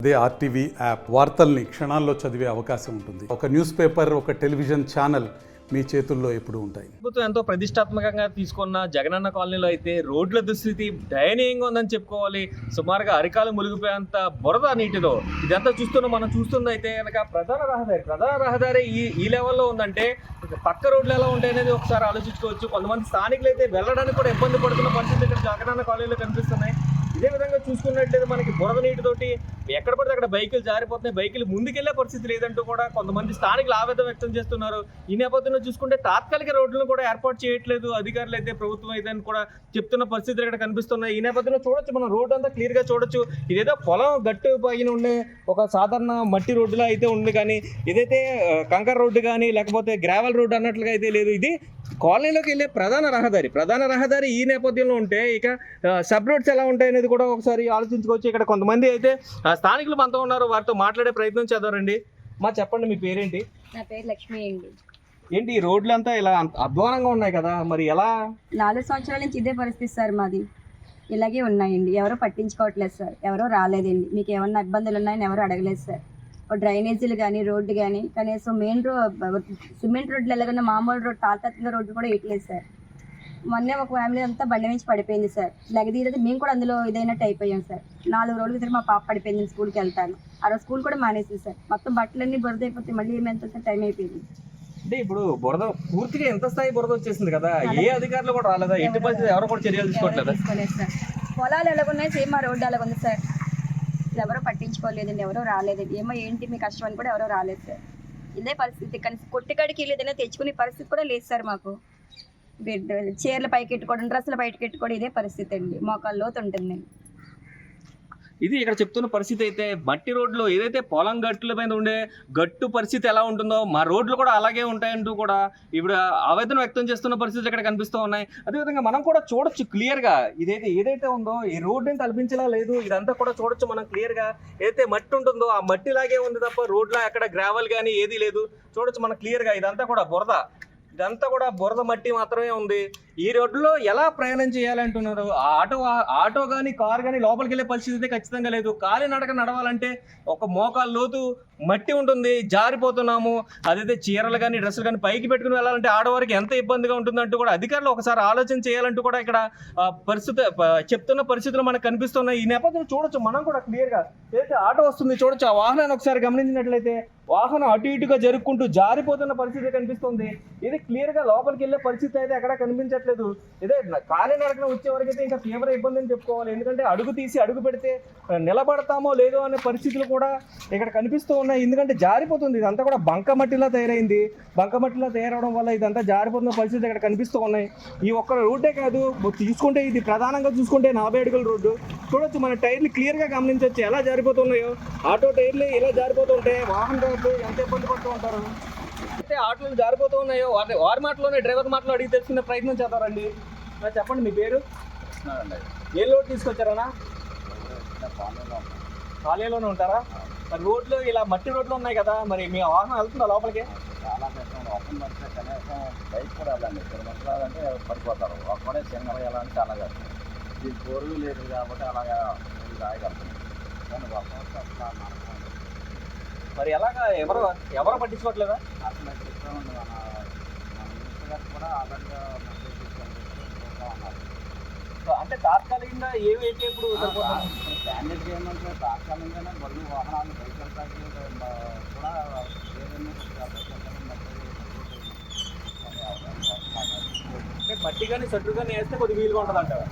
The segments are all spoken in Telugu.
అదే ఆర్టీవీ యాప్ వార్తల్ని క్షణాల్లో చదివే అవకాశం ఉంటుంది. ఒక న్యూస్ పేపర్, ఒక టెలివిజన్ ఛానల్ మీ చేతుల్లో ఎప్పుడూ ఉంటాయి. ప్రభుత్వం ఎంతో ప్రతిష్టాత్మకంగా తీసుకున్న జగనన్న కాలనీలో అయితే రోడ్ల దుస్థితి దయనీయంగా ఉందని చెప్పుకోవాలి. సుమారుగా అరికాలు మునిగిపోయేంత బురద నీటిలో ఇదంతా మనం చూస్తుంది అయితే కనుక ప్రధాన రహదారి ఈ లెవెల్లో ఉందంటే పక్క రోడ్లు ఎలా ఉంటాయనేది ఒకసారి ఆలోచించుకోవచ్చు. కొంతమంది స్థానికులు అయితే వెళ్ళడానికి కూడా ఇబ్బంది పడుతున్న పరిస్థితి ఇక్కడ జగనన్న కాలనీలో కనిపిస్తున్నాయి. ఇదే విధంగా చూసుకున్నట్లయితే మనకి బురద నీటితోటి ఎక్కడ పడితే అక్కడ బైకులు జారిపోతున్నాయి, బైకులు ముందుకెళ్లే పరిస్థితి లేదంటూ కూడా కొంతమంది స్థానికులు ఆవేదన వ్యక్తం చేస్తున్నారు. ఈ నేపథ్యంలో చూసుకుంటే తాత్కాలిక రోడ్లను కూడా ఏర్పాటు చేయట్లేదు అధికారులు అయితే, ప్రభుత్వం అయితే అని కూడా చెప్తున్న పరిస్థితులు ఇక్కడ కనిపిస్తున్నాయి. ఈ నేపథ్యంలో చూడొచ్చు, మనం రోడ్డు అంతా క్లియర్ గా చూడొచ్చు. ఇదేదో పొలం గట్టు పైన ఉండే ఒక సాధారణ మట్టి రోడ్డులా అయితే ఉంది, కానీ ఇదైతే కంకర రోడ్డు కానీ లేకపోతే గ్రావెల్ రోడ్డు అన్నట్లుగా అయితే లేదు. ఇది కాలనీలోకి వెళ్ళే ప్రధాన రహదారి ఈ నేపథ్యంలో ఉంటే ఇక సబ్ రోడ్స్ ఎలా ఉంటాయి అనేది కూడా ఒకసారి ఆలోచించుకోవచ్చు. ఇక్కడ కొంతమంది అయితే స్థానికులు మనతో ఉన్నారు, వారితో మాట్లాడే ప్రయత్నం చేద్దారండి. చెప్పండి, మీ పేరేంటి? నా పేరు లక్ష్మి అండి. ఏంటి ఈ రోడ్లు అంతా ఇలా అధ్వానంగా ఉన్నాయి కదా, మరి ఎలా? 4 సంవత్సరాల నుంచి ఇదే పరిస్థితి సార్, మాది ఇలాగే ఉన్నాయండి. ఎవరో పట్టించుకోవట్లేదు సార్, ఎవరో రాలేదండి. మీకు ఏమన్నా ఇబ్బందులు ఉన్నాయని ఎవరు అడగలేదు సార్. డ్రైనేజీలు కానీ రోడ్డు కానీ కనీసం మెయిన్ సిమెంట్ రోడ్లు ఎలాగన్నా మామూలు రోడ్డు తాత్కాలిక రోడ్డు కూడా వేయట్లేదు సార్. మొన్నే ఒక ఫ్యామిలీ అంతా బండి నుంచి పడిపోయింది సార్. లగదీరైతే మేము కూడా అందులో ఇదైనట్టు అయిపోయాం సార్. 4 రోజుల క్రితం మా పాప పడిపోయింది, స్కూల్కి వెళ్తాను. ఆ రోజు స్కూల్ కూడా మానేసింది సార్. మొత్తం బట్టలన్నీ బురద అయిపోతే మళ్ళీ ఏమైంత టైం అయిపోయింది. అంటే ఇప్పుడు బురద పూర్తిగా ఎంత స్థాయి బురద వచ్చేసింది కదా, ఏ అధికారులు కూడా రాలేదా? ఎట్టి పరిస్థితి ఎవరు కూడా చర్యలు తీసుకోవట్లేదు సార్. పొలాలు ఎలాగున్నాయి సేమ్ మా రోడ్డు అలాగ ఉంది సార్. ఎవరో పట్టించుకోలేదండి, ఎవరో రాలేదండి. ఏమో ఏంటి మీ కష్టం అని కూడా ఎవరో రాలేదు సార్. ఇదే పరిస్థితి. కానీ కొట్టుకాడికి ఏదైనా తెచ్చుకునే పరిస్థితి కూడా లేదు సార్ మాకు. చీరలు పైకి ఎట్టుకోవడం, డ్రెస్సులు బయటకు ఎట్టుకోవడం ఇదే పరిస్థితి అండి. మోకాళ్ళ లోతు ఉంటుందండి. ఇది ఇక్కడ చెప్తున్న పరిస్థితి అయితే మట్టి రోడ్లు ఏదైతే పొలం గట్టుల మీద ఉండే గట్టు పరిస్థితి ఎలా ఉంటుందో మా రోడ్లు కూడా అలాగే ఉంటాయంటూ కూడా ఇప్పుడు ఆవేదన వ్యక్తం చేస్తున్న పరిస్థితులు ఇక్కడ కనిపిస్తూ ఉన్నాయి. అదేవిధంగా మనం కూడా చూడొచ్చు క్లియర్గా ఏదైతే ఉందో ఈ రోడ్డుని కల్పించేలా లేదు. ఇదంతా కూడా చూడొచ్చు మనం క్లియర్గా. ఏదైతే మట్టి ఉంటుందో ఆ మట్టిలాగే ఉంది తప్ప రోడ్లో ఎక్కడ గ్రావెల్ కానీ ఏది లేదు. చూడొచ్చు మనం క్లియర్గా. ఇదంతా కూడా బురద మట్టి మాత్రమే ఉంది. ఈ రోడ్లో ఎలా ప్రయాణం చేయాలంటున్నారు? ఆటో కానీ కారు కానీ లోపలికి వెళ్ళే పరిస్థితి అయితే ఖచ్చితంగా లేదు. కాలినడక నడవాలంటే ఒక మోకాలు లోతు మట్టి ఉంటుంది, జారిపోతున్నాము. అదైతే చీరలు కానీ డ్రెస్సులు కానీ పైకి పెట్టుకుని వెళ్ళాలంటే ఆడవారికి ఎంత ఇబ్బందిగా ఉంటుందంటూ కూడా అధికారులు ఒకసారి ఆలోచన చేయాలంటూ కూడా ఇక్కడ చెప్తున్న పరిస్థితులు మనకు కనిపిస్తున్నాయి. ఈ నేపథ్యంలో చూడొచ్చు మనం కూడా క్లియర్గా. ఏదైతే ఆటో వస్తుంది చూడొచ్చు, ఆ వాహనాన్ని ఒకసారి గమనించినట్లయితే వాహనం అటు ఇటుగా జరుపుకుంటూ జారిపోతున్న పరిస్థితి కనిపిస్తుంది. ఇది క్లియర్గా లోపలికి వెళ్ళే పరిస్థితి అయితే ఎక్కడ కనిపించట్లేదు. ఇదే కాలినడకన వచ్చే వరకు అయితే ఇంకా తీవ్ర ఇబ్బంది అని చెప్పుకోవాలి. ఎందుకంటే అడుగు పెడితే నిలబడతామో లేదో అనే పరిస్థితులు కూడా ఇక్కడ కనిపిస్తూ ఉన్నాయి. ఎందుకంటే జారిపోతుంది. ఇదంతా కూడా బంకమట్టిలా తయారైంది. బంకమట్టిలా తయారవడం వల్ల ఇదంతా జారిపోతున్న పరిస్థితి ఇక్కడ కనిపిస్తూ ఉన్నాయి. ఈ ఒక్క రోడ్డే కాదు, తీసుకుంటే ఇది ప్రధానంగా చూసుకుంటే 40 అడుగుల రోడ్డు. చూడొచ్చు, మన టైర్లు క్లియర్గా గమనించవచ్చు ఎలా జారిపోతున్నాయో. ఆటో టైర్లు ఇలా జారిపోతుంటే వాహనదారులు ఎంత ఇబ్బంది పడుతూ ఉంటారు. అయితే ఆటోలు జారిపోతూ ఉన్నాయో వారి మాటలోనే డ్రైవర్ మాటలో అడిగి తెలుసుకునే ప్రయత్నం చేద్దారండి. చెప్పండి, మీ పేరు? ఏ లోడ్ తీసుకొచ్చారన్నా? కాలేజీలోనే ఉంటారా? మరి రోడ్లు ఇలా మట్టి రోడ్లు ఉన్నాయి కదా, మరి మీ వాహనం వెళ్తుందా లోపలికి? చాలా కష్టం. ఓపెన్ పడితే కనీసం బైక్ కూడా వెళ్ళండి. 2 నిమిషాలు అంటే పడిపోతారు. ఒక్కడే సింగల్ వెళ్ళాలని చాలా కష్టం. ఇది 4 వీల్ లేదు కాబట్టి అలాగా రాయగలుగుతుంది. కానీ వర్షం వస్తే అసలు నరకం. మరి ఎలాగా ఎవరు పట్టించుకోవట్లేదా? అసలు చెప్తామండి. మన మినిస్టర్ గారు కూడా ఆల్రెడీగా మెసేజ్ తీసుకొని ఉన్నారు. అంటే తాత్కాలికంగా ఏవైతే ఇప్పుడు స్టాండర్డ్ ఏమంటే తాత్కాలికంగానే బళ్ళు వాహనాలు బైక్ వెళ్తాకి కూడా మట్టి కానీ చెట్టు కానీ వేస్తే కొద్దిగా వీలుగా ఉంటుంది అంటారు.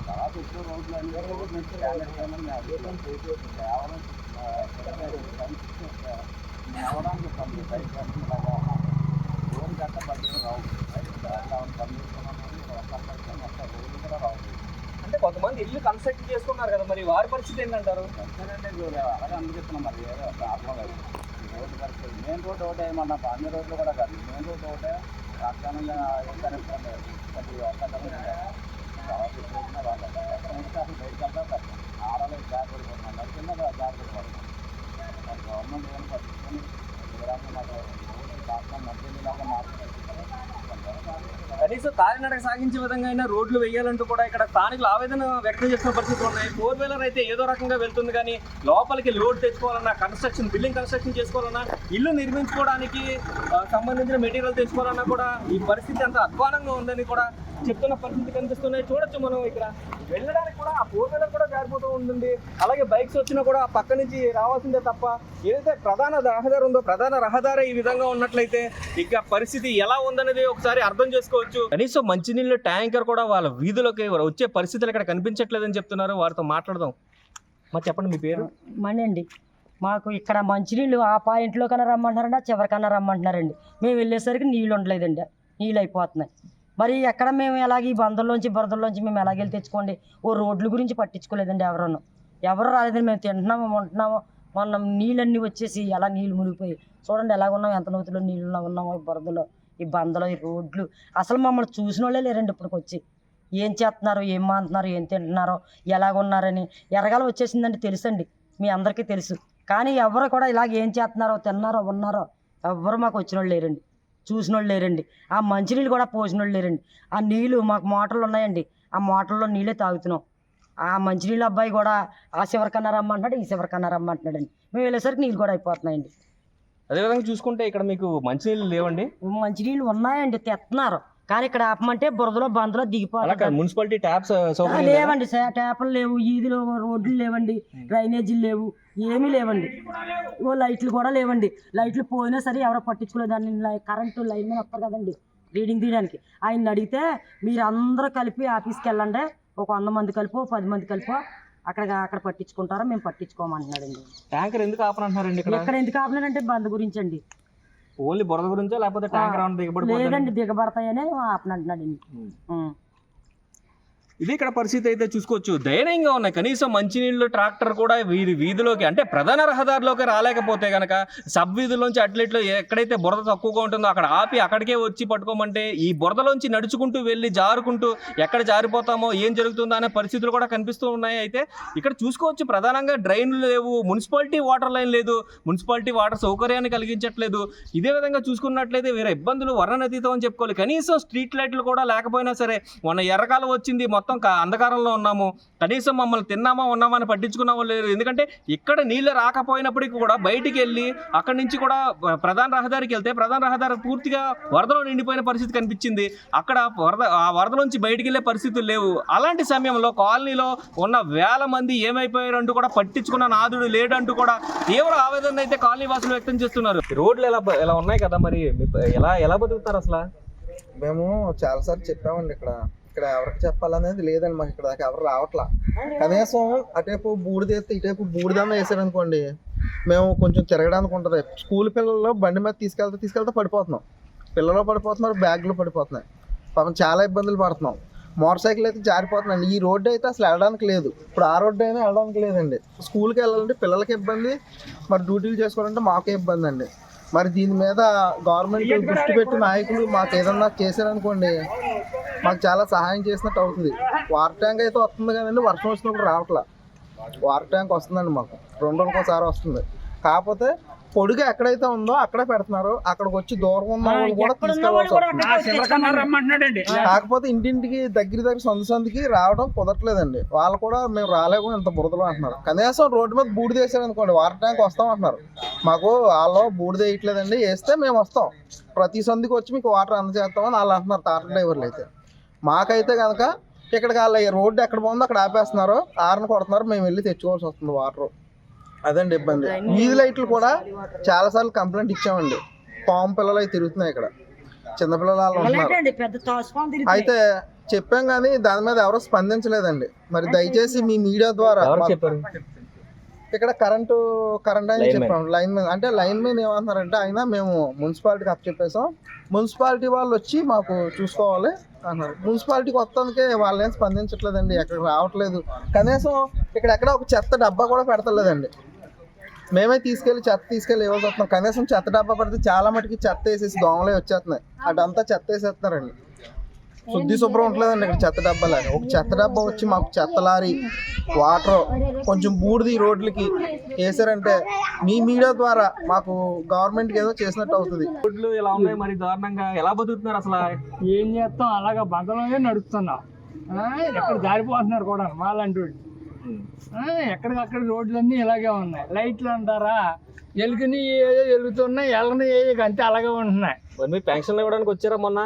తర్వాత ఎక్కువ రోడ్లు అంటే స్టాండర్డ్ కేవలం నడవడానికి పని బైక్ రోడ్డు గట్ట పద్దెనిమిది రావు. అంటే కొంతమంది ఇల్లు కన్స్ట్రక్ట్ చేసుకున్నారు కదా, మరి వారి పరిస్థితి ఏంటంటారు? అలాగే అందుకెత్తున్నాం. మరి ప్రాబ్లం లేదు. రోడ్డు పరిస్థితి మెయిన్ రోడ్డు ఒకటే ఏమన్నా అన్ని రోడ్లు కూడా కాదు, మెయిన్ రోడ్డు ఒకటే రాష్ట్రానికి ఏం కనెక్షన్ లేదు. ప్రతి అసలు బయటకు వెళ్తా కష్టం. ఆడలేదు జాగ్రత్తపడుతున్నాం, మరి కింద జాగ్రత్తపడుతున్నాం. మరి గవర్నమెంట్ ఏమైనా పట్టించుకొని వివరాలు మాకు రాష్ట్రం మధ్యలాగా మార్పు కనీసం కాలినడక సాగించే విధంగా అయినా రోడ్లు వేయాలంటూ కూడా ఇక్కడ స్థానికులు ఆవేదన వ్యక్తం చేస్తున్న పరిస్థితులు ఉన్నాయి. 4-వీలర్ అయితే ఏదో రకంగా వెళ్తుంది, కానీ లోపలికి లోడ్ తెచ్చుకోవాలన్నా, బిల్డింగ్ కన్స్ట్రక్షన్ చేసుకోవాలన్నా, ఇల్లు నిర్మించుకోవడానికి సంబంధించిన మెటీరియల్ తెచ్చుకోవాలన్నా కూడా ఈ పరిస్థితి అంత అధ్వానంగా ఉందని కూడా చెప్తున్న పరిస్థితి కనిపిస్తున్నాయి. చూడొచ్చు మనం ఇక్కడ వెళ్ళడానికి కూడా ఆ 4-వీలర్ కూడా జారిపోతూ ఉంటుంది. అలాగే బైక్స్ వచ్చినా కూడా ఆ పక్క నుంచి రావాల్సిందే తప్ప, ఏదైతే ప్రధాన రహదారి ఉందో ప్రధాన రహదారి ఈ విధంగా ఉన్నట్లయితే ఇక పరిస్థితి ఎలా ఉందనేది ఒకసారి అర్థం చేసుకోవచ్చు. కనీసం మంచినీళ్ళ ట్యాంకర్ కూడా వాళ్ళ వీధిలోకి వచ్చే పరిస్థితులు ఇక్కడ కనిపించట్లేదని చెప్తున్నారు. వారితో మాట్లాడదాం. మరి చెప్పండి, మీ పేరు? మణి అండి. మాకు ఇక్కడ మంచినీళ్ళు ఆ పాయింట్లో కన్నా రమ్మంటున్నారండి, ఆ చివరికన్నా రమ్మంటున్నారండి. మేము వెళ్ళేసరికి నీళ్ళు ఉండలేదండి, నీళ్ళు అయిపోతున్నాయి. మరి ఎక్కడ మేము ఎలాగ ఈ బందల్లోంచి బురదల్లోంచి మేము ఎలాగెళ్ళి తెచ్చుకోండి. ఓ రోడ్ల గురించి పట్టించుకోలేదండి ఎవరు రాలేదండి. మేము తింటున్నామో ఉంటున్నామో, మొన్న నీళ్ళన్నీ వచ్చేసి ఎలా నీళ్ళు మునిగిపోయి చూడండి ఎలాగున్నాం, ఎంత నూతిలో నీళ్ళు ఉన్నామో, ఈ బురదలో, ఈ బందలో, ఈ రోడ్లు. అసలు మమ్మల్ని చూసిన వాళ్ళే లేరండి ఇప్పటికొచ్చి. ఏం చేస్తున్నారు, ఏం మాంటున్నారు, ఏం తింటున్నారో, ఎలాగున్నారని ఎరగాల వచ్చేసిందండి. తెలుసండి, మీ అందరికీ తెలుసు. కానీ ఎవరు కూడా ఇలాగ ఏం చేస్తున్నారో, తిన్నారో, ఉన్నారో ఎవ్వరు మాకు వచ్చిన వాళ్ళు లేరండి, చూసిన వాళ్ళు లేరండి. ఆ మంచినీళ్ళు కూడా పోసిన వాళ్ళు లేరండి. ఆ నీళ్ళు మాకు మోటార్లు ఉన్నాయండి, ఆ మోటార్లో నీళ్ళే తాగుతున్నాం. ఆ మంచినీళ్ళ అబ్బాయి కూడా ఆ చివరికన్నా రమ్మంటున్నాడు, ఈ చివరికన్నా రమ్మంటున్నాడండి. మేము వెళ్ళేసరికి నీళ్ళు కూడా అయిపోతున్నాయండి. అదేవిధంగా చూసుకుంటే ఇక్కడ మీకు మంచినీళ్ళు లేవండి? మంచినీళ్ళు ఉన్నాయండి, తెస్తున్నారు. కానీ ఇక్కడ ఆపమంటే బురదలో బందలో దిగిపోతారు. మున్సిపాలిటీ ట్యాప్స్ లేవండి, ట్యాపులు లేవు, ఈదులు రోడ్లు లేవండి, డ్రైనేజీలు లేవు, ఏమీ లేవండి. ఓ లైట్లు కూడా లేవండి. లైట్లు పోయినా సరే ఎవరో పట్టించుకోలేదాన్ని. కరెంటు లైన్ మీద వస్తారు కదండి రీడింగ్ తీయడానికి. ఆయన అడిగితే మీరు అందరూ కలిపి ఆఫీస్కి వెళ్ళండి, ఒక 100 మంది కలిపో 10 మంది కలిపో అక్కడ పట్టించుకుంటారో, మేము పట్టించుకోమంటున్నాడండి. ట్యాంకర్ ఎందుకు ఆపనంటున్నారండి? ఇక్కడ ఎందుకు ఆపలేదంటే బంద్ గురించి అండి. ఓన్లీ బురద గురించా లేకపోతే ట్యాంకర్ లేదండి, దిగబడతాయని ఆపనంటున్నాడండి. ఇది ఇక్కడ పరిస్థితి అయితే చూసుకోవచ్చు, దయనీయంగా ఉన్నాయి. కనీసం మంచినీళ్ళు ట్రాక్టర్ కూడా వీధిలోకి, అంటే ప్రధాన రహదారిలోకి రాలేకపోతే కనుక సబ్ వీధుల్లోంచి అట్లెట్లు ఎక్కడైతే బురద తక్కువగా ఉంటుందో అక్కడ ఆపి అక్కడికే వచ్చి పట్టుకోమంటే ఈ బురదలోంచి నడుచుకుంటూ వెళ్ళి జారుకుంటూ ఎక్కడ జారిపోతామో, ఏం జరుగుతుందో అనే పరిస్థితులు కూడా కనిపిస్తూ ఉన్నాయి. అయితే ఇక్కడ చూసుకోవచ్చు, ప్రధానంగా డ్రైన్లు లేవు, మున్సిపాలిటీ వాటర్ లైన్ లేదు, మున్సిపాలిటీ వాటర్ సౌకర్యాన్ని కలిగించట్లేదు. ఇదే విధంగా చూసుకున్నట్లయితే వేరే ఇబ్బందులు వర్ణనతీతం అని చెప్పుకోవాలి. కనీసం స్ట్రీట్ లైట్లు కూడా లేకపోయినా సరే, మొన్న ఎర్రకాలం వచ్చింది, మొత్తం అంధకారంలో ఉన్నాము, కనీసం మమ్మల్ని తిన్నామా ఉన్నామా అని పట్టించుకున్నామో లేదు. ఎందుకంటే ఇక్కడ నీళ్ళు రాకపోయినప్పటికీ కూడా బయటికి వెళ్ళి అక్కడి నుంచి కూడా ప్రధాన రహదారికి వెళ్తే ప్రధాన రహదారి పూర్తిగా వరదలో నిండిపోయిన పరిస్థితి కనిపించింది. అక్కడ ఆ వరదలోంచి బయటికి వెళ్ళే పరిస్థితులు లేవు. అలాంటి సమయంలో కాలనీలో ఉన్న వేల మంది ఏమైపోయారంటూ కూడా పట్టించుకున్న నాదుడు లేడంటూ కూడా తీవ్ర ఆవేదన అయితే కాలనీ వాసులు వ్యక్తం చేస్తున్నారు. రోడ్లు ఎలా ఉన్నాయి కదా, మరి ఎలా బతుకుతారు అసలు? మేము చాలాసార్లు చెప్పామండి, ఇక్కడ ఎవరికి చెప్పాలనేది లేదండి. మాకు ఇక్కడ దాకా ఎవరు రావట్లా. కనీసం అటేపు బూడిదేస్తే ఇటేపు బూడిదన్న వేసారనుకోండి, మేము కొంచెం తిరగడానికి ఉంటుంది. స్కూల్ పిల్లలు బండి మీద తీసుకెళ్తే పడిపోతున్నాం, పిల్లలు పడిపోతున్నారు, బ్యాగులు పడిపోతున్నాయి, పాపం చాలా ఇబ్బందులు పడుతున్నాం. మోటార్ సైకిల్ అయితే జారిపోతున్నాయండి. ఈ రోడ్డు అయితే అసలు వెళ్ళడానికి లేదు. ఇప్పుడు ఆ రోడ్డు అయినా వెళ్ళడానికి లేదండి. స్కూల్కి వెళ్ళాలంటే పిల్లలకి ఇబ్బంది, మరి డ్యూటీలు చేసుకోవాలంటే మాకే ఇబ్బంది అండి. మరి దీని మీద గవర్నమెంట్ దృష్టి పెట్టి నాయకులు మాకు ఏదన్నా చేశారనుకోండి, మాకు చాలా సహాయం చేసినట్టు అవుతుంది. వాటర్ ట్యాంక్ అయితే వస్తుంది కదండి, వర్షం వచ్చినప్పుడు రావట్లా. వాటర్ ట్యాంక్ వస్తుందండి మాకు 2 రోజులకు ఒకసారి వస్తుంది. కాకపోతే పొడిగా ఎక్కడైతే ఉందో అక్కడే పెడుతున్నారు. అక్కడికి వచ్చి దూరం ఉన్న వాళ్ళు కూడా తీసుకెళ్ళాల్సి వస్తుంది. కాకపోతే ఇంటింటికి దగ్గర సందుకి రావడం కుదరట్లేదండి. వాళ్ళు కూడా మేము రాలేము ఇంత బురదలో అంటున్నారు. కనీసం రోడ్డు మీద బూడిద వేసారు అనుకోండి, వాటర్ ట్యాంక్ వస్తాం అంటున్నారు. మాకు వాళ్ళు బూడిద వేయట్లేదండి, వేస్తే మేము వస్తాం, ప్రతి సందుకి వచ్చి మీకు వాటర్ అందజేస్తామని వాళ్ళు అంటున్నారు టాటా డ్రైవర్లు అయితే. మాకైతే కనుక ఇక్కడికి వాళ్ళ రోడ్డు ఎక్కడ బాగుందో అక్కడ ఆపేస్తున్నారు, ఆరని కొడుతున్నారు, మేము వెళ్ళి తెచ్చుకోవాల్సి వస్తుంది వాటర్. అదండి ఇబ్బంది. వీధి లైట్లు కూడా చాలాసార్లు కంప్లైంట్ ఇచ్చామండి. పాము పిల్లలు అవి తిరుగుతున్నాయి, ఇక్కడ చిన్నపిల్లలు వాళ్ళు ఉంటున్నారు. అయితే చెప్పాం కానీ దాని మీద ఎవరో స్పందించలేదండి. మరి దయచేసి మీ మీడియా ద్వారా ఇక్కడ కరెంట్ ఆయన చెప్పాం, లైన్ మ్యాన్ అంటే లైన్ మ్యాన్ ఏమంటున్నారంటే, అయినా మేము మున్సిపాలిటీకి అప్పచెప్పేసాం, మున్సిపాలిటీ వాళ్ళు వచ్చి మాకు చూసుకోవాలి అన్నారు. మున్సిపాలిటీకి వస్తానికే వాళ్ళు ఏం స్పందించట్లేదండి, ఎక్కడికి రావట్లేదు. కనీసం ఇక్కడ ఒక చెత్త డబ్బా కూడా పెడతలేదండి. మేమే చెత్త తీసుకెళ్ళి ఇవ్వాల్సి వస్తున్నాం. కనీసం చెత్త డబ్బా పెడితే చాలా మటుకి చెత్త వేసేసి దోమలే వచ్చేస్తున్నాయి, అటంతా చెత్త వేసేస్తున్నారండి. శుద్ధి శుభ్రం ఉండలేదండి ఇక్కడ చెత్త డబ్బాలని. ఒక చెత్త డబ్బా వచ్చి మాకు చెత్త లారీ, వాటర్, కొంచెం బూడిది రోడ్లకి వేసారంటే మీ మీడియా ద్వారా మాకు గవర్నమెంట్కి ఏదో చేసినట్టు అవుతుంది. రోడ్లు ఇలా ఉన్నాయి మరి దారుణంగా, ఎలా బతుకుతున్నారు అసలు? ఏం చేస్తాం, అలాగా బంధంలోనే నడుస్తున్నాం. ఎక్కడ జారిపోతున్నారు కూడా మాలాంటి వాళ్ళు. ఎక్కడికక్కడ రోడ్లన్నీ ఇలాగే ఉన్నాయి. లైట్లు అంటారా, ఎలుగుని వెలుగుతున్నాయి, ఎల్లని అంతే అలాగే ఉంటున్నాయి. మీరు పెన్షన్లు ఇవ్వడానికి వచ్చారా మొన్న?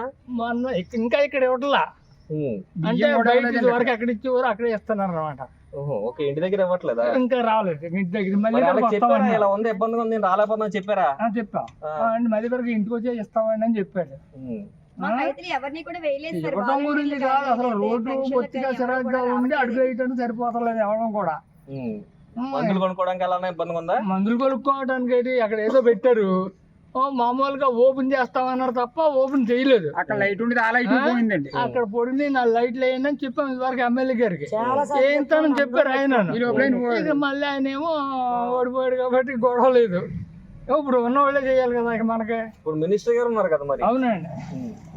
ఇంకా ఇక్కడ ఇవ్వట్లా, అంటే బయట వరకు ఎక్కడ ఇచ్చేవారు అక్కడే ఇస్తున్నారు అనమాట. ఓకే, ఇంటి దగ్గర ఇవ్వట్లేదా? ఇంకా రాలేదు ఇంటి దగ్గర. మళ్ళీ ఇలా ఉంది, ఇబ్బందిగా ఉంది, నేను రాలేకపోతున్నాను చెప్పారా? చెప్పాం, మళ్ళీ వరకు ఇంటికి వచ్చే ఇస్తామండి అని చెప్పారు. ఎవరిని కూడా వేయలేదు సార్. ఇవ్వడం గురించి కాదు, అసలు రోడ్డు కొద్దిగా సరిగ్గా ఉండి అడుగు వేయటానికి సరిపోతలేదు ఎవడం కూడా. మందులు కొనుక్కోవడానికి ఎలా ఇబ్బందిగా ఉందా? మందులు కొనుక్కోవడానికి అయితే అక్కడ ఏదో పెట్టారు, మామూలుగా ఓపెన్ చేస్తామన్నారు తప్ప ఓపెన్ చేయలేదు. అక్కడ లైట్ ఉండి ఆ లైట్ పోయిందండి. అక్కడ పొడిని నా లైట్లు వేయండి చెప్పాం ఇదివరకు ఎమ్మెల్యే గారికి, ఏంతని చెప్పారు ఆయన. ఇక మళ్ళీ ఆయన ఏమో ఓడిపోయాడు కాబట్టి గొడవ లేదు. ఇప్పుడు ఉన్న వాళ్ళే చేయాలి కదా మనకి. ఇప్పుడు మినిస్టర్ గారు ఉన్నారు కదా మరి. అవునండి,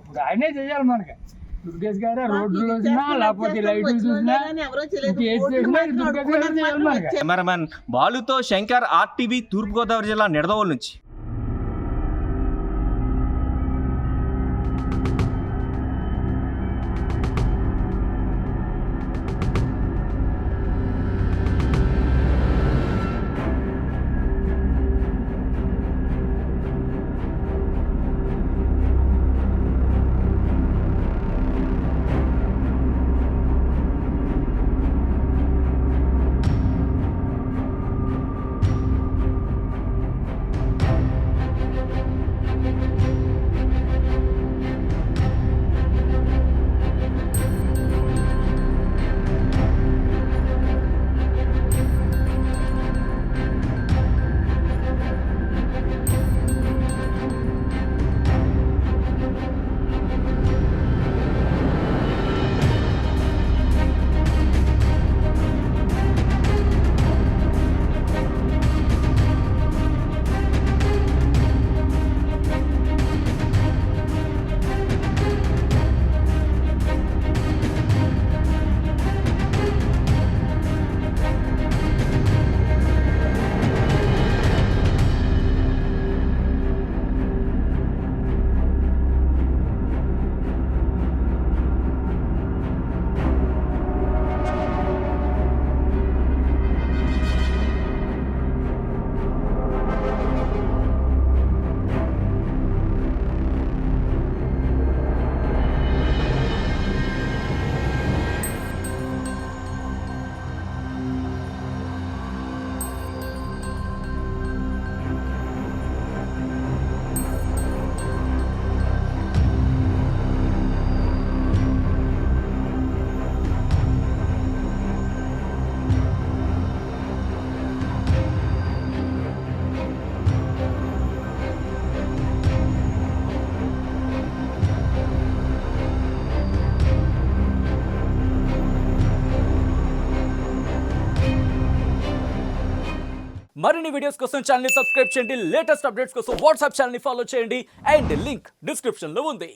ఇప్పుడు ఆయనే చేయాలి మనకి. దుర్గేష్ గారే రోడ్లు చూసినా లేకపోతే లైట్ చూసినా ఏది చేసినా దుర్గేష్ గారే చేయాలి మనకి. కెమెరామెన్ బాలుతో శంకర్, RTV, తూర్పుగోదావరి జిల్లా నిడదవోలు నుంచి. మరిన్ని వీడియోస్ కోసం ఛానల్ ని సబ్స్క్రైబ్ చేయండి. లేటెస్ట్ అప్డేట్స్ కోసం వాట్సాప్ ఛానల్ ని ఫాలో చేయండి. అండ్ లింక్ డిస్క్రిప్షన్ లో ఉంది.